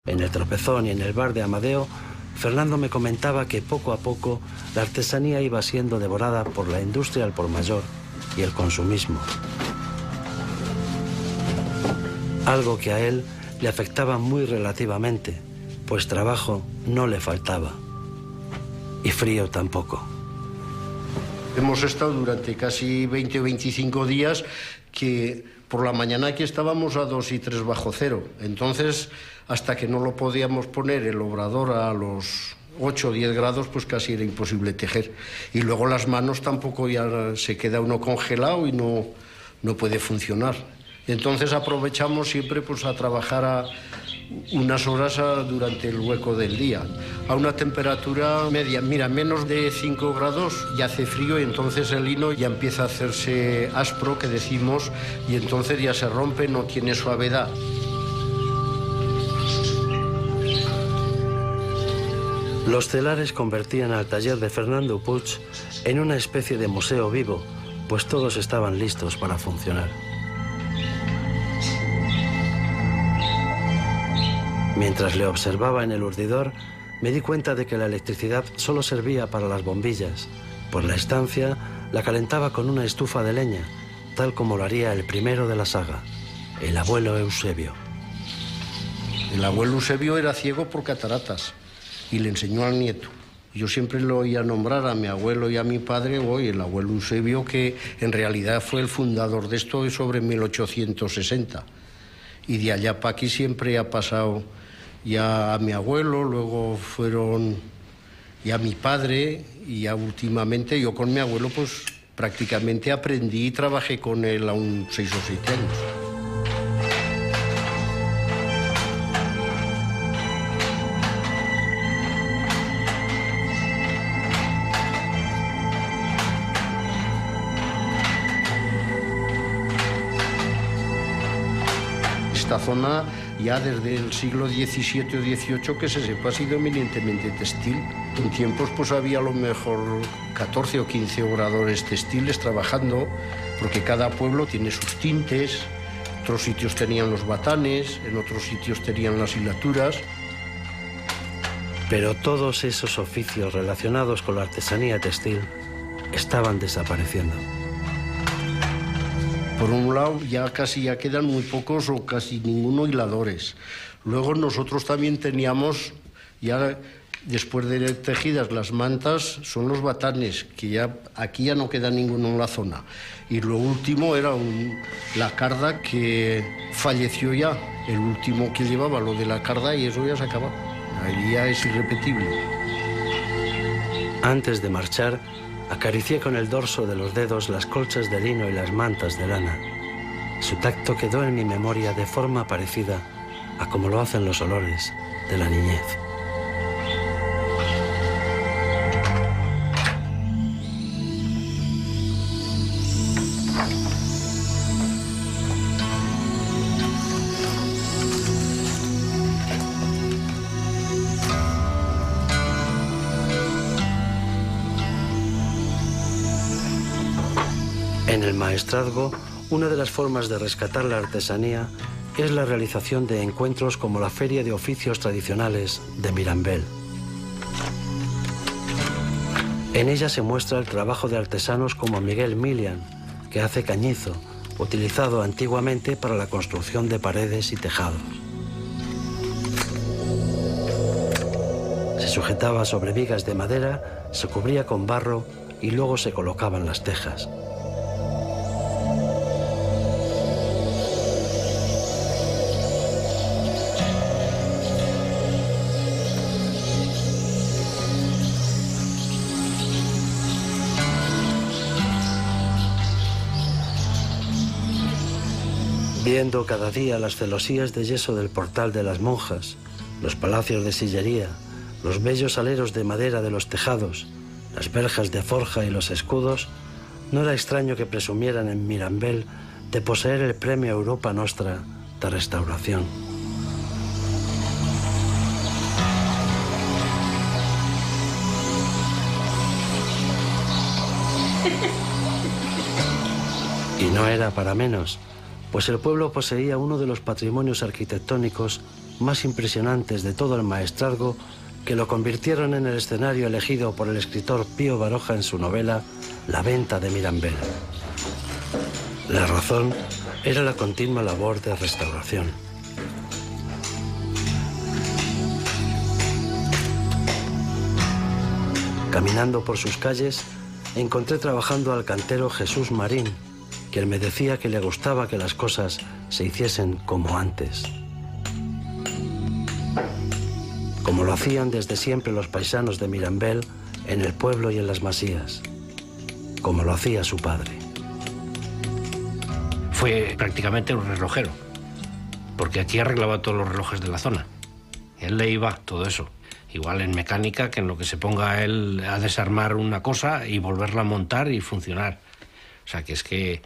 En el Tropezón y en el bar de Amadeo, Fernando me comentaba que poco a poco la artesanía iba siendo devorada por la industria al por mayor y el consumismo. Algo que a él le afectaba muy relativamente, pues trabajo no le faltaba. Y frío tampoco. Hemos estado durante casi 20 o 25 días que por la mañana aquí estábamos a 2 y 3 bajo cero. Entonces, hasta que no lo podíamos poner el obrador a los 8 o 10 grados, pues casi era imposible tejer. Y luego las manos tampoco, ya se queda uno congelado y no puede funcionar. Entonces aprovechamos siempre pues a trabajar unas horas durante el hueco del día, a una temperatura media. Mira, menos de 5 grados ya hace frío y entonces el lino ya empieza a hacerse áspero, que decimos, y entonces ya se rompe, no tiene suavidad. Los telares convertían al taller de Fernando Puig en una especie de museo vivo, pues todos estaban listos para funcionar. Mientras le observaba en el urdidor, me di cuenta de que la electricidad solo servía para las bombillas, pues la estancia la calentaba con una estufa de leña, tal como lo haría el primero de la saga, el abuelo Eusebio. El abuelo Eusebio era ciego por cataratas y le enseñó al nieto. Yo siempre lo oía nombrar a mi abuelo y a mi padre, hoy el abuelo Eusebio, que en realidad fue el fundador de esto sobre 1860. Y de allá para aquí siempre ha pasado ya a mi abuelo, luego fueron ya mi padre, y ya últimamente yo con mi abuelo pues prácticamente aprendí y trabajé con él aún 6 o 7 años. Esta zona ya desde el siglo XVII o XVIII, que se sepa, ha sido eminentemente textil. En tiempos pues había a lo mejor 14 o 15 obradores textiles trabajando, porque cada pueblo tiene sus tintes, otros sitios tenían los batanes, en otros sitios tenían las hilaturas. Pero todos esos oficios relacionados con la artesanía textil estaban desapareciendo. Por un lado, ya quedan muy pocos o casi ninguno hiladores. Luego nosotros también teníamos, ya después de tejidas las mantas, son los batanes, que ya aquí ya no queda ninguno en la zona. Y lo último era la carda, que falleció ya, el último que llevaba lo de la carda, y eso ya se acaba. Ahí ya es irrepetible. Antes de marchar, acaricié con el dorso de los dedos las colchas de lino y las mantas de lana. Su tacto quedó en mi memoria de forma parecida a como lo hacen los olores de la niñez. En el maestrazgo, una de las formas de rescatar la artesanía es la realización de encuentros como la Feria de Oficios Tradicionales de Mirambel. En ella se muestra el trabajo de artesanos como Miguel Milian, que hace cañizo, utilizado antiguamente para la construcción de paredes y tejados. Se sujetaba sobre vigas de madera, se cubría con barro y luego se colocaban las tejas. Viendo cada día las celosías de yeso del portal de las monjas, los palacios de sillería, los bellos aleros de madera de los tejados, las verjas de forja y los escudos, no era extraño que presumieran en Mirambel de poseer el premio Europa Nostra de restauración. Y no era para menos, pues el pueblo poseía uno de los patrimonios arquitectónicos más impresionantes de todo el maestrazgo que lo convirtieron en el escenario elegido por el escritor Pío Baroja en su novela La venta de Mirambel. La razón era la continua labor de restauración. Caminando por sus calles, encontré trabajando al cantero Jesús Marín, quien me decía que le gustaba que las cosas se hiciesen como antes. Como lo hacían desde siempre los paisanos de Mirambel, en el pueblo y en las masías. Como lo hacía su padre. Fue prácticamente un relojero, porque aquí arreglaba todos los relojes de la zona. Él le iba todo eso. Igual en mecánica, que en lo que se ponga él a desarmar una cosa y volverla a montar y funcionar. O sea, que es que...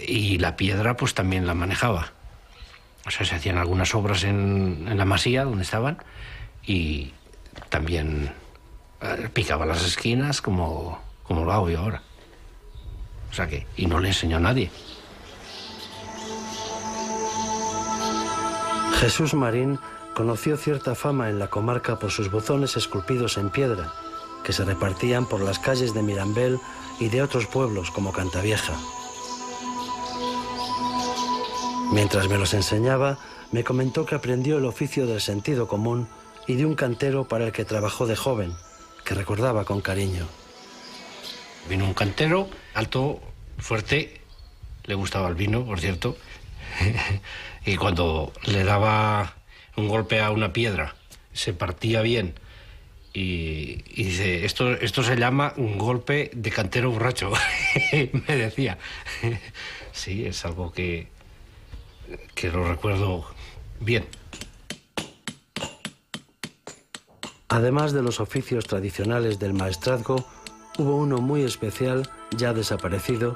Y la piedra pues también la manejaba. O sea, se hacían algunas obras en la masía donde estaban y también picaba las esquinas como lo hago yo ahora. O sea que... Y no le enseñó a nadie. Jesús Marín conoció cierta fama en la comarca por sus buzones esculpidos en piedra, que se repartían por las calles de Mirambel y de otros pueblos como Cantavieja. Mientras me los enseñaba, me comentó que aprendió el oficio del sentido común y de un cantero para el que trabajó de joven, que recordaba con cariño. Vino un cantero, alto, fuerte, le gustaba el vino, por cierto, y cuando le daba un golpe a una piedra, se partía bien. Y dice, esto se llama un golpe de cantero borracho, me decía. Sí, es algo que lo recuerdo bien. Además de los oficios tradicionales del maestrazgo, hubo uno muy especial, ya desaparecido,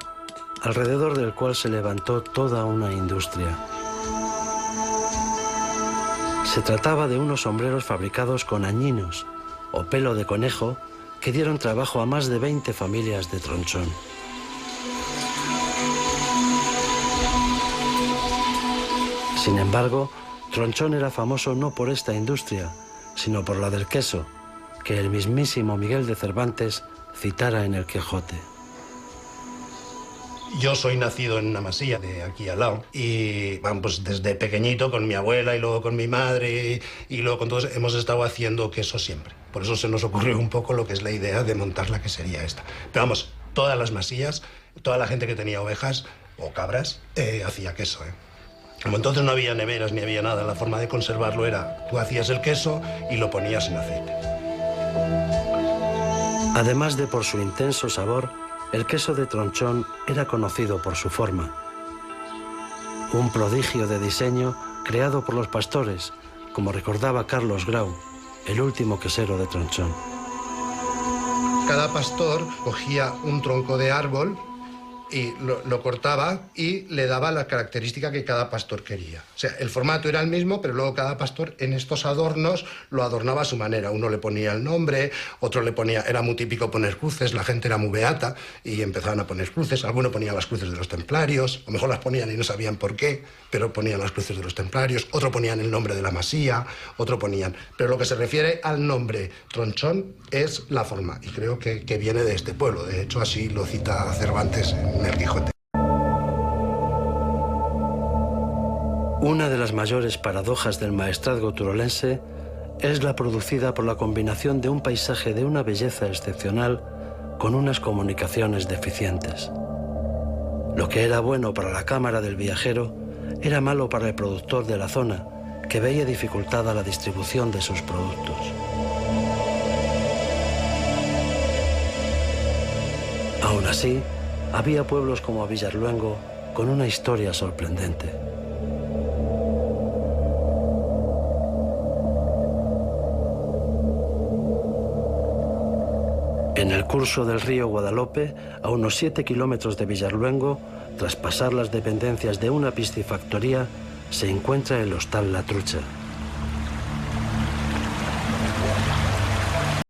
alrededor del cual se levantó toda una industria. Se trataba de unos sombreros fabricados con añinos o pelo de conejo que dieron trabajo a más de 20 familias de Tronchón. Sin embargo, Tronchón era famoso no por esta industria, sino por la del queso, que el mismísimo Miguel de Cervantes citara en el Quijote. Yo soy nacido en una masía de aquí al lado y pues desde pequeñito con mi abuela y luego con mi madre y luego con todos hemos estado haciendo queso siempre. Por eso se nos ocurrió un poco lo que es la idea de montar la quesería esta. Pero vamos, todas las masías, toda la gente que tenía ovejas o cabras hacía queso. Como entonces no había neveras ni había nada, la forma de conservarlo era tú hacías el queso y lo ponías en aceite. Además de por su intenso sabor, el queso de Tronchón era conocido por su forma. Un prodigio de diseño creado por los pastores, como recordaba Carlos Grau, el último quesero de Tronchón. Cada pastor cogía un tronco de árbol y lo cortaba y le daba la característica que cada pastor quería. O sea, el formato era el mismo, pero luego cada pastor en estos adornos lo adornaba a su manera. Uno le ponía el nombre, otro le ponía... Era muy típico poner cruces, la gente era muy beata y empezaban a poner cruces. Algunos ponían las cruces de los templarios, a lo mejor las ponían y no sabían por qué, pero ponían las cruces de los templarios. Otro ponían el nombre de la masía, otro ponían... Pero lo que se refiere al nombre Tronchón es la forma, y creo que viene de este pueblo. De hecho, así lo cita Cervantes en el Quijote. Una de las mayores paradojas del maestrazgo turolense es la producida por la combinación de un paisaje de una belleza excepcional con unas comunicaciones deficientes. Lo que era bueno para la cámara del viajero era malo para el productor de la zona, que veía dificultada la distribución de sus productos. Aún así, había pueblos como Villarluengo con una historia sorprendente. En el curso del río Guadalope, a unos 7 kilómetros de Villarluengo, tras pasar las dependencias de una piscifactoría, se encuentra el Hostal La Trucha.